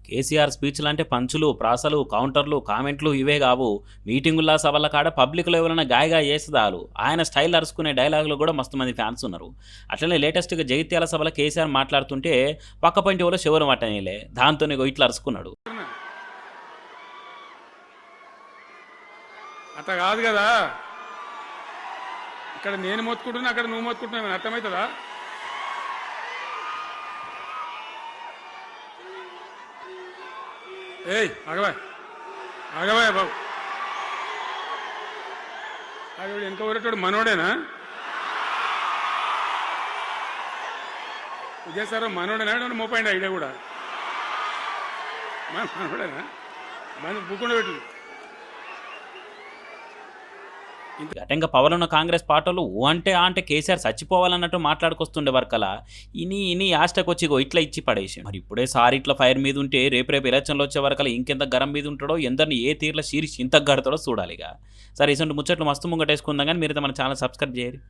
కేసీఆర్ స్పీచ్లు అంటే పంచులు, ప్రాసలు, కౌంటర్లు, కామెంట్లు ఇవే కావు. మీటింగుల్లా సభల కాడ పబ్లిక్లో ఎవరైనా గాయగా చేసేదాలు. ఆయన స్టైల్ అరుచుకునే డైలాగులు కూడా మస్తు మంది ఫ్యాన్స్ ఉన్నారు. అట్లనే లేటెస్ట్గా జగిత్యాల సభలో కేసీఆర్ మాట్లాడుతుంటే పక్క పంటి వాళ్ళు శివరం అట్టనేలే. దాంతోనే ఇట్లా అరుచుకున్నాడు. అట్లా కాదు కదా, ఇక్కడ నేను మొత్తుకుంటున్నా, అక్కడ నువ్వు మొత్తుకుంటున్నావు, అర్థమవుతుందా? ఏయ్ ఆగవాయ్ ఆగవాయ్ బాబు, ఆవిడ వెనక ఊరేటోడు మనోడేనా? విజయసారు మనోడేనా? మోపండి ఐడియా కూడా మనోడేనా? మన బుక్కుండా పెట్టు. ఘటంగా పవర్ ఉన్న కాంగ్రెస్ పార్టీలు అంటే కేసీఆర్ చచ్చిపోవాలన్నట్టు మాట్లాడుకొస్తుండే వర్కలా ఇని యాస్టకు వచ్చి ఇట్లా ఇచ్చి పడేసి. మరి ఇప్పుడే సారి ఇట్లా ఫైర్ మీద ఉంటే రేపు ఎలక్షన్లు వచ్చే వరకలా ఇంకెంత గరం మీద ఉంటాడో, ఎందరిని ఏ తీర్ల షీరి ఇంత గడతాడో చూడాలిగా. సరే ఇటువంటి ముచ్చట్లు మస్తు ముంగటేసుకుందాం, కానీ మీరు మన ఛానల్ సబ్స్క్రైబ్ చేయరు.